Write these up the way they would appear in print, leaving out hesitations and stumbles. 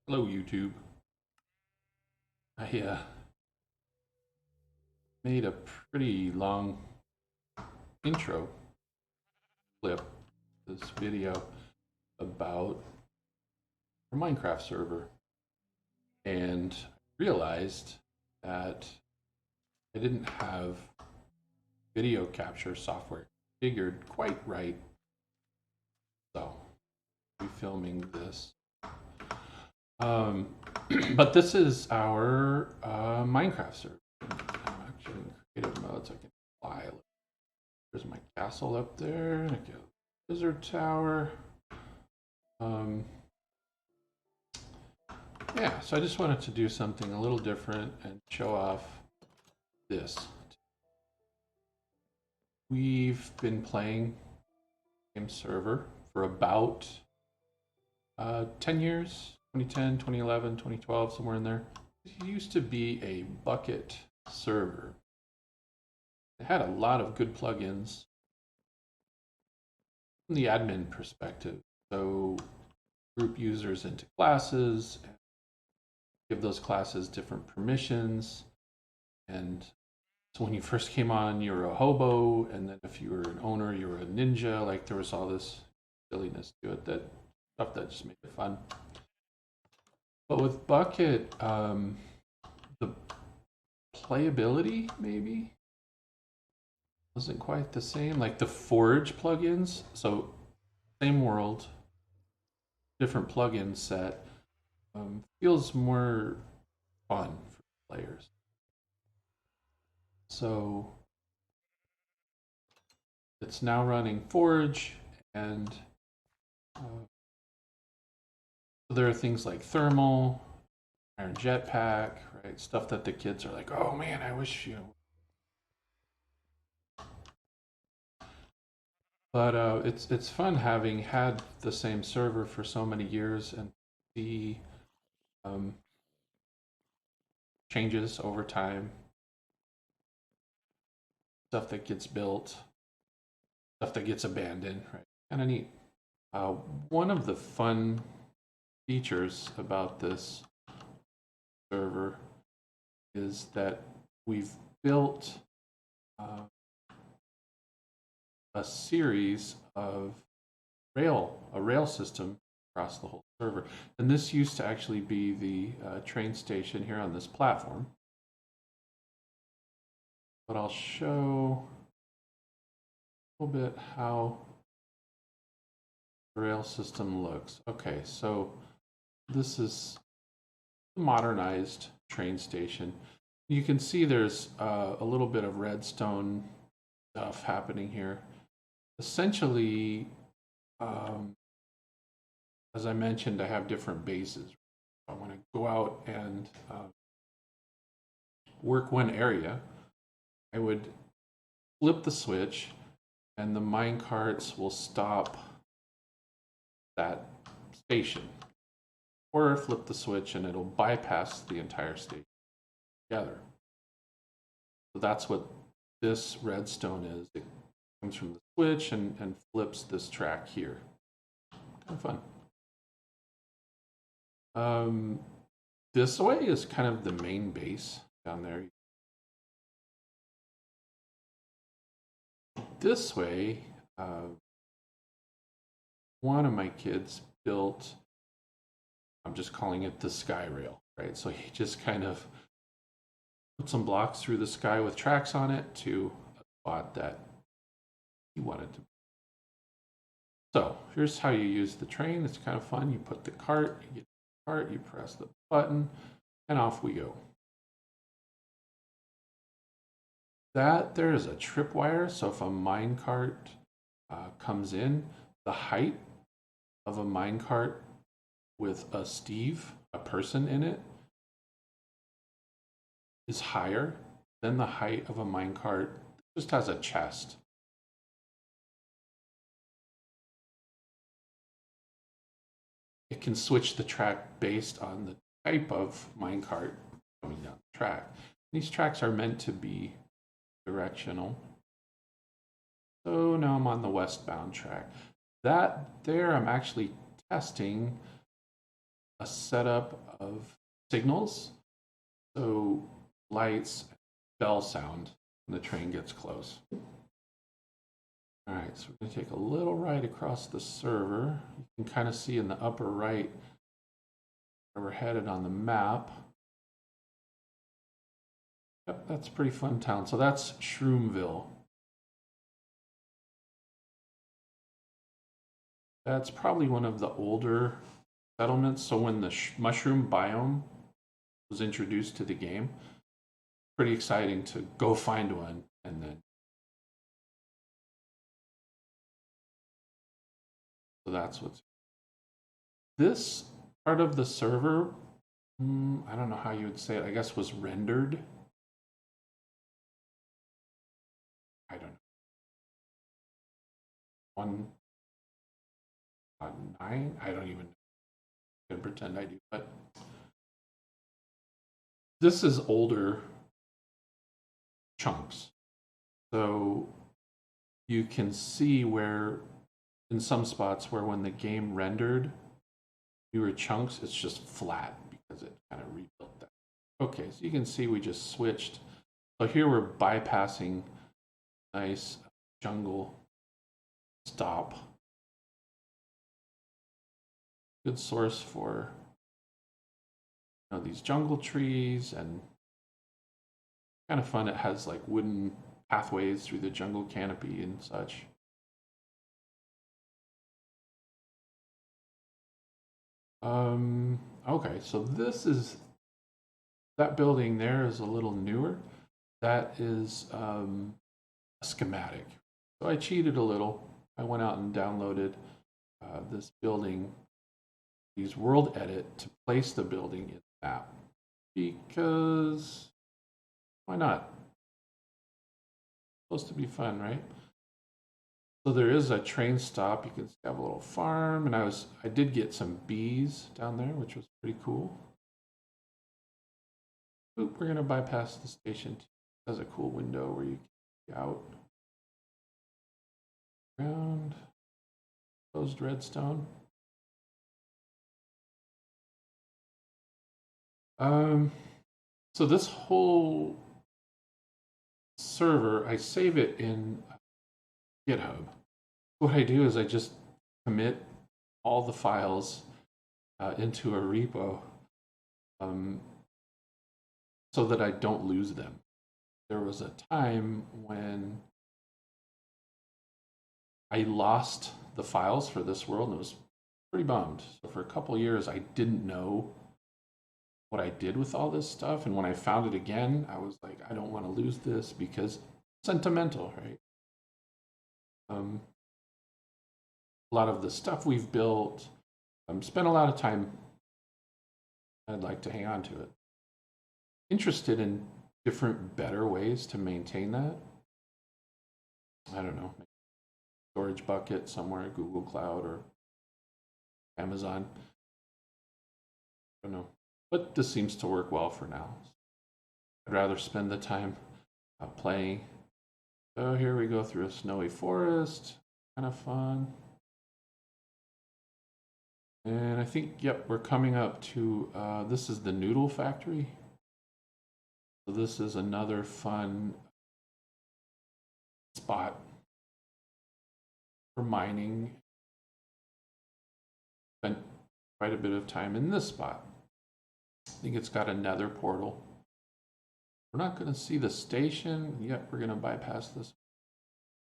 Hello, YouTube. I made a pretty long intro clip, this video about our Minecraft server, and realized that I didn't have video capture software configured quite right. So, I'm filming this. Um, but this is our Minecraft server. I'm actually in creative mode, so I can fly. There's my castle up there. I got a wizard tower. Um, yeah, so I just wanted to do something a little different and show off this. We've been playing the same server for about 10 years, 2010, 2011, 2012, somewhere in there. It used to be a bucket server. It had a lot of good plugins from the admin perspective. So group users into classes, give those classes different permissions. And so when you first came on, you were a hobo, and then if you were an owner, you were a ninja. Like there was all this silliness to it, that stuff that just made it fun. But with Bucket, the playability maybe wasn't quite the same. Like the Forge plugins, so same world, different plugin set, feels more fun for players. So it's now running Forge, and there are things like thermal, iron jetpack, right? Stuff that the kids are like, oh man, I wish you know. But it's fun having had the same server for so many years and see um, changes over time, stuff that gets built, stuff that gets abandoned, right? Kind of neat. Uh, One of the fun features about this server is that we've built uh, a series of a rail system across the whole server. And this used to actually be the train station here on this platform. But I'll show a little bit how the rail system looks. Okay, so this is the modernized train station. You can see there's a little bit of redstone stuff happening here. Essentially, as I mentioned, I have different bases. I want to go out and work one area. I would flip the switch, and the mine carts will stop that station. Or flip the switch, and it'll bypass the entire station together. So that's what this redstone is. It comes from the switch and flips this track here. Kind of fun. This way is kind of the main base down there. This way, one of my kids built, I'm just calling it the sky rail, right? So he just kind of put some blocks through the sky with tracks on it to a spot that he wanted to. So here's how you use the train. It's kind of fun. You put the cart, you get the cart, you press the button, and off we go. That there is a tripwire, so if a minecart comes in, the height of a minecart with a Steve, a person in it, is higher than the height of a minecart that just has a chest. It can switch the track based on the type of minecart coming down the track. These tracks are meant to be directional. So now I'm on the westbound track. That there, I'm actually testing a setup of signals, so lights, bell sound when the train gets close. All right, so we're going to take a little right across the server. You can kind of see in the upper right where we're headed on the map. Yep, that's a pretty fun town. So that's Shroomville. That's probably one of the older settlements. So when the mushroom biome was introduced to the game, pretty exciting to go find one and then. So that's what's. This part of the server, I don't know how you would say it, I guess was rendered. I don't know. 1.9? I don't even know. I can pretend I do, but this is older chunks. So you can see where in some spots where when the game rendered newer chunks, it's just flat because it kind of rebuilt that. Okay, so you can see we just switched. So here we're bypassing nice jungle stop. Good source for these jungle trees, and kind of fun. It has like wooden pathways through the jungle canopy and such. Okay, so this is, that building there is a little newer. That is a schematic. So I cheated a little. I went out and downloaded this building, use World Edit to place the building in the map. Because why not? It's supposed to be fun, right? So there is a train stop. You can have a little farm, and I did get some bees down there, which was pretty cool. Oop, we're gonna bypass the station. It has a cool window where you can get out. Around closed redstone. So this whole server, I save it in GitHub. What I do is I just commit all the files into a repo so that I don't lose them. There was a time when I lost the files for this world, and it was pretty bummed. So for a couple of years, I didn't know what I did with all this stuff. And when I found it again, I was like, I don't want to lose this because it's sentimental, right? A lot of the stuff we've built, spent a lot of time. I'd like to hang on to it. Interested in different, better ways to maintain that. I don't know, storage bucket somewhere, Google Cloud or Amazon. I don't know, but this seems to work well for now. I'd rather spend the time playing. So here we go through a snowy forest, kind of fun. And I think, yep, we're coming up to, this is the noodle factory. So this is another fun spot for mining. Spent quite a bit of time in this spot. I think it's got a nether portal. We're not going to see the station. Yep, we're going to bypass this.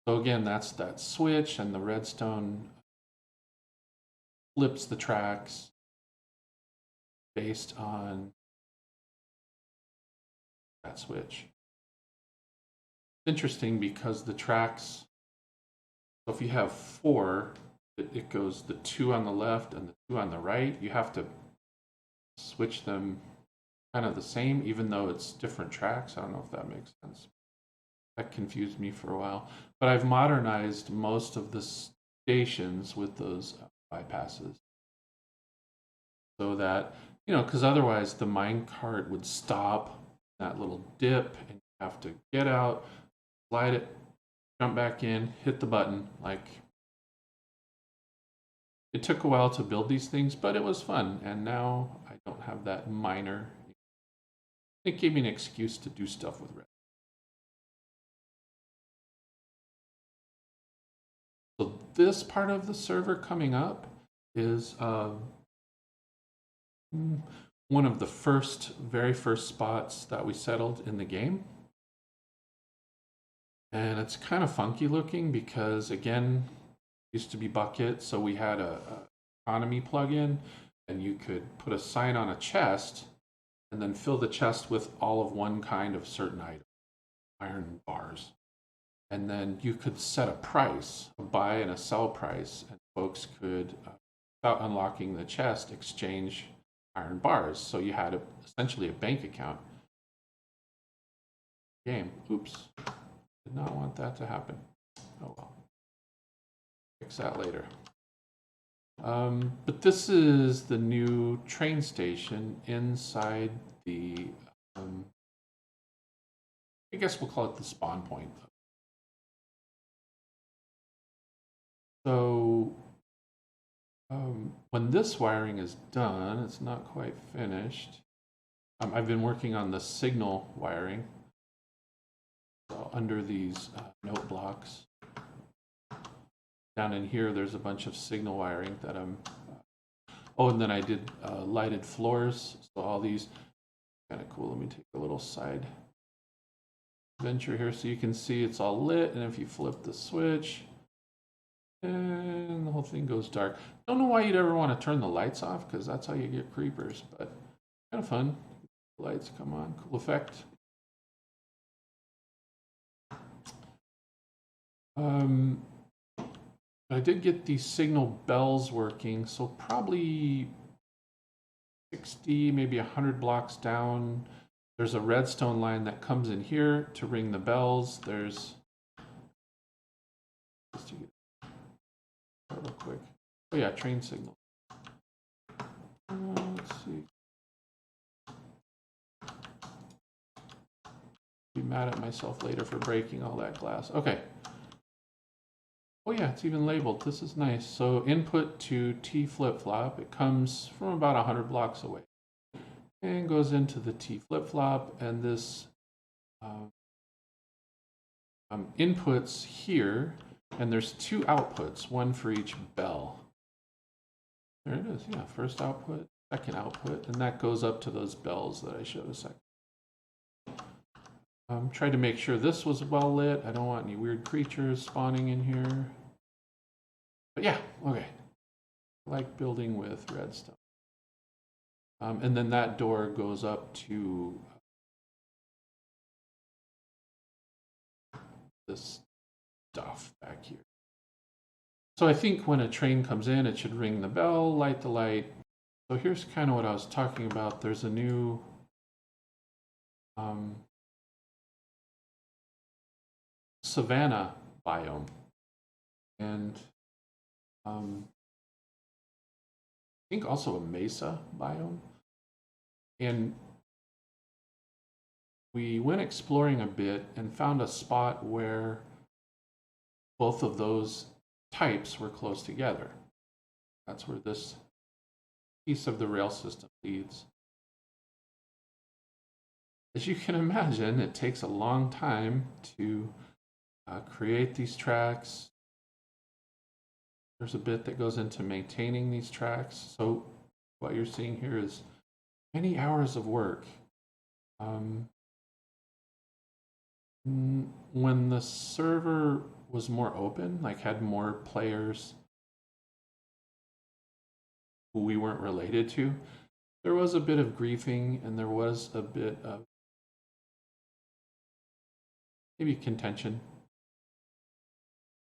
So again, that's that switch, and the redstone flips the tracks based on that switch. It's interesting because the tracks, so if you have 4, it goes the 2 on the left and the 2 on the right. You have to switch them kind of the same, even though it's different tracks. I don't know if that makes sense. That confused me for a while. But I've modernized most of the stations with those bypasses. So that, because otherwise the minecart would stop that little dip and you have to get out, slide it, jump back in, hit the button, like it took a while to build these things, but it was fun. And now I don't have that minor. It gave me an excuse to do stuff with Red. So this part of the server coming up is one of the very first spots that we settled in the game. And it's kind of funky looking because, again, it used to be bucket, so we had a economy plugin, and you could put a sign on a chest and then fill the chest with all of one kind of certain item, iron bars. And then you could set a price, a buy and a sell price, and folks could, without unlocking the chest, exchange iron bars. So you had essentially a bank account. Game. Oops. Did not want that to happen. Oh well. Fix that later. But this is the new train station inside the, I guess we'll call it the spawn point. So when this wiring is done, it's not quite finished. I've been working on the signal wiring. So under these note blocks. Down in here, there's a bunch of signal wiring that I'm, oh, and then I did lighted floors. So all these, kind of cool. Let me take a little side venture here so you can see it's all lit. And if you flip the switch, and the whole thing goes dark. Don't know why you'd ever want to turn the lights off, because that's how you get creepers, but kind of fun. The lights come on, cool effect. I did get these signal bells working, so probably 60, maybe 100 blocks down, there's a redstone line that comes in here to ring the bells. There's, just to get real quick. Oh yeah, train signal. Let's see. Be mad at myself later for breaking all that glass. Okay. Oh yeah, it's even labeled. This is nice. So input to T flip-flop. It comes from about 100 blocks away and goes into the T flip-flop, and this inputs here, and there's two outputs, one for each bell. There it is. Yeah, first output, second output, and that goes up to those bells that I showed a second. Tried to make sure this was well lit. I don't want any weird creatures spawning in here. But yeah, okay. I like building with redstone. And then that door goes up to this stuff back here. So I think when a train comes in, it should ring the bell, light the light. So here's kind of what I was talking about. There's a new Savannah Biome, and I think also a Mesa Biome. And we went exploring a bit and found a spot where both of those types were close together. That's where this piece of the rail system leads. As you can imagine, it takes a long time to create these tracks. There's a bit that goes into maintaining these tracks. So what you're seeing here is many hours of work. When the server was more open, like had more players who we weren't related to, there was a bit of griefing, and there was a bit of maybe contention.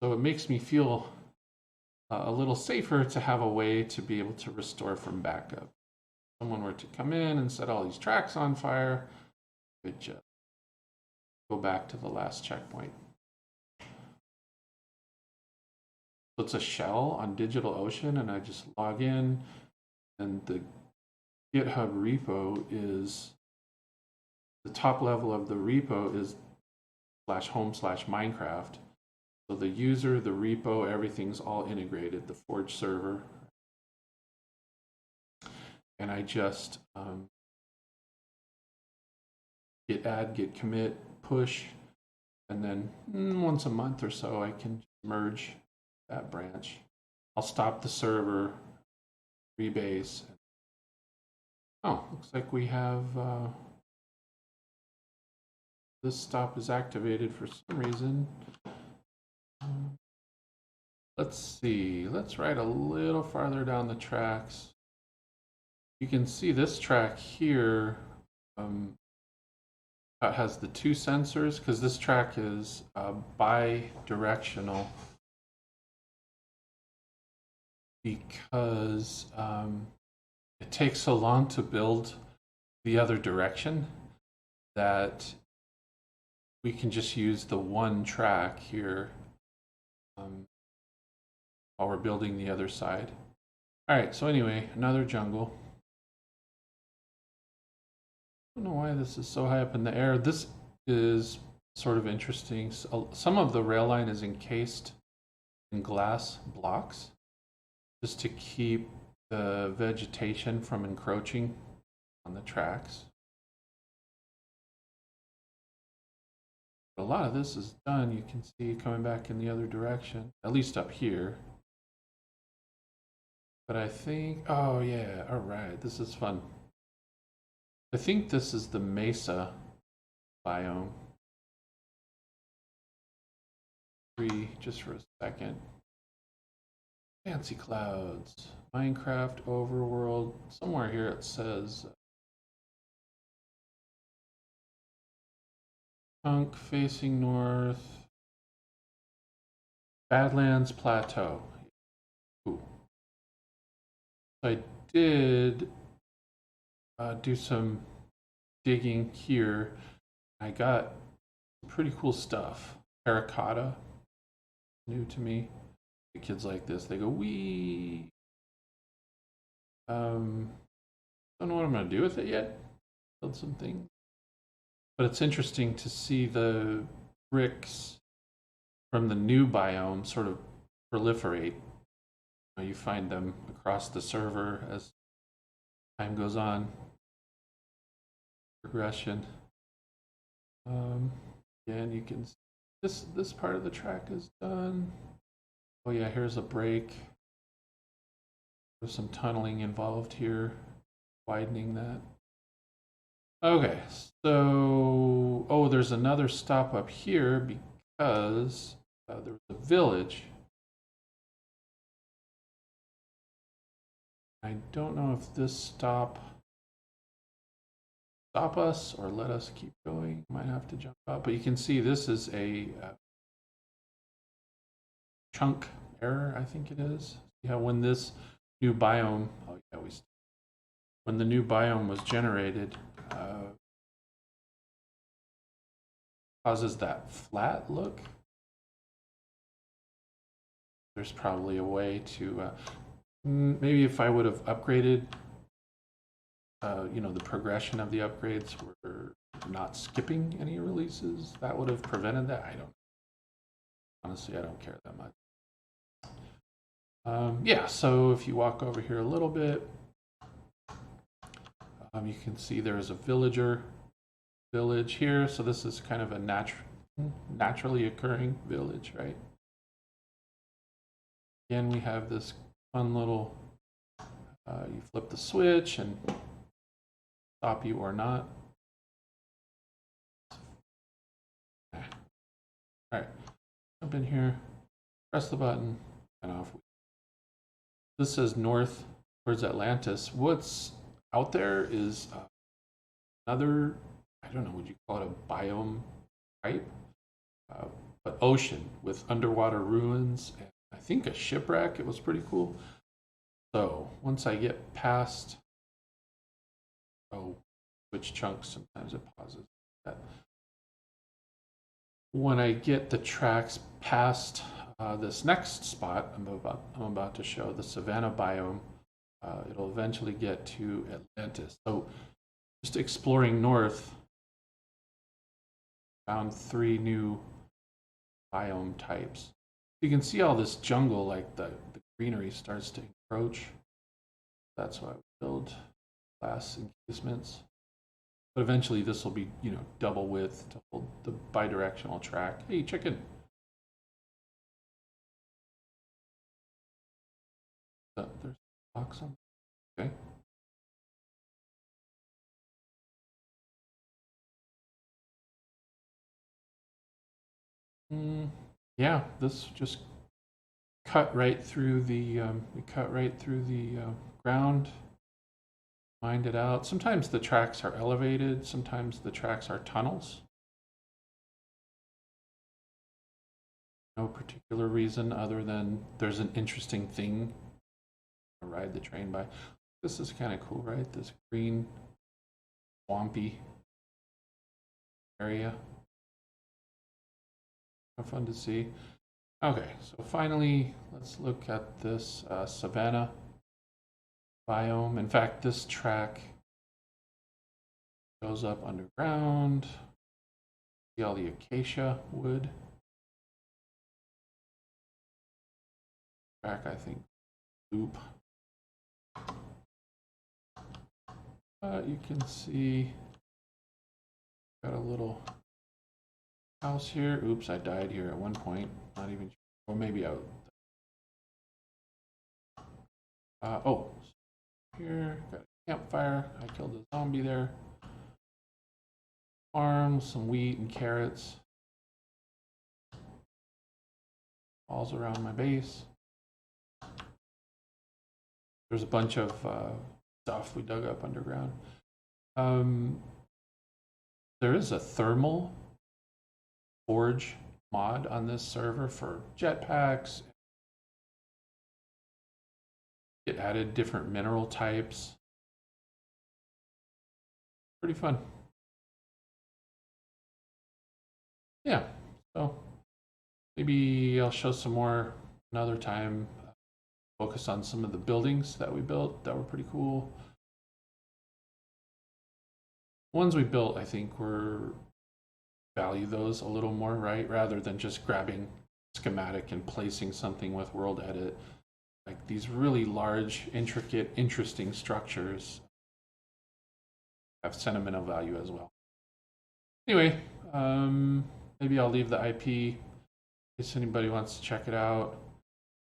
So it makes me feel a little safer to have a way to be able to restore from backup. If someone were to come in and set all these tracks on fire, could just go back to the last checkpoint. So it's a shell on DigitalOcean, and I just log in, and the GitHub repo is, the top level of the repo is /home/Minecraft. So the user, the repo, everything's all integrated. The Forge server, and I just git add, git commit, push, and then once a month or so I can merge that branch. I'll stop the server, rebase. Oh, looks like we have this stop is activated for some reason. Let's see, let's write a little farther down the tracks. You can see this track here has the two sensors, because this track is bi-directional, because it takes so long to build the other direction that we can just use the one track here while we're building the other side. All right, so anyway, another jungle. I don't know why this is so high up in the air. This is sort of interesting. So some of the rail line is encased in glass blocks just to keep the vegetation from encroaching on the tracks. But a lot of this is done. You can see coming back in the other direction, at least up here. But I think, oh yeah, all right, this is fun. I think this is the Mesa Biome. Just for a second. Fancy clouds, Minecraft overworld. Somewhere here it says chunk facing north, Badlands Plateau. Ooh. I did do some digging here. I got pretty cool stuff. Terracotta, new to me. The kids like this. They go, wee. Don't know what I'm gonna do with it yet. Build some things. But it's interesting to see the bricks from the new biome sort of proliferate. You find them across the server as time goes on. Progression. Again, you can see this part of the track is done. Oh yeah, here's a break. There's some tunneling involved here, widening that. Okay, so there's another stop up here because there was a village. I don't know if this stop us or let us keep going. Might have to jump up, but you can see this is a chunk error, I think it is. Yeah, when this new biome, when the new biome was generated, causes that flat look. There's probably a way to, maybe if I would have upgraded, the progression of the upgrades were not skipping any releases, that would have prevented that. I don't, honestly, I don't care that much. Yeah, so if you walk over here a little bit, you can see there's a village here. So this is kind of a naturally occurring village, right? Again, we have this fun little, you flip the switch and stop you or not. All right, jump in here, press the button, and off. This says north towards Atlantis. What's out there is another, I don't know, would you call it a biome type? But ocean with underwater ruins and I think a shipwreck. It was pretty cool. So once I get past, switch chunks, sometimes it pauses. When I get the tracks past this next spot I'm about to show, the Savannah Biome, it'll eventually get to Atlantis. So just exploring north, found 3 new biome types. You can see all this jungle, like the greenery starts to encroach. That's why we build glass encasements. But eventually this will be, you know, double width to hold the bidirectional track. Hey, chicken. There's a box on. Okay. Yeah, this just cut right through the ground, mined it out. Sometimes the tracks are elevated, sometimes the tracks are tunnels. No particular reason other than there's an interesting thing to ride the train by. This is kind of cool, right? This green, swampy area. Fun to see. Okay, so finally, let's look at this Savannah biome. In fact, this track goes up underground. See all the acacia wood. Track, I think, loop. You can see got a little house here. Oops, I died here at one point. Not even sure. Or maybe out. Oh, here, got a campfire. I killed a zombie there. Farm, some wheat and carrots. Walls around my base. There's a bunch of stuff we dug up underground. There is a thermal forge mod on this server for jetpacks. It added different mineral types. Pretty fun. Yeah, so maybe I'll show some more another time. Focus on some of the buildings that we built that were pretty cool. Ones we built, I think, were value those a little more, right? Rather than just grabbing schematic and placing something with world edit. Like these really large, intricate, interesting structures have sentimental value as well. Anyway, maybe I'll leave the IP in case anybody wants to check it out.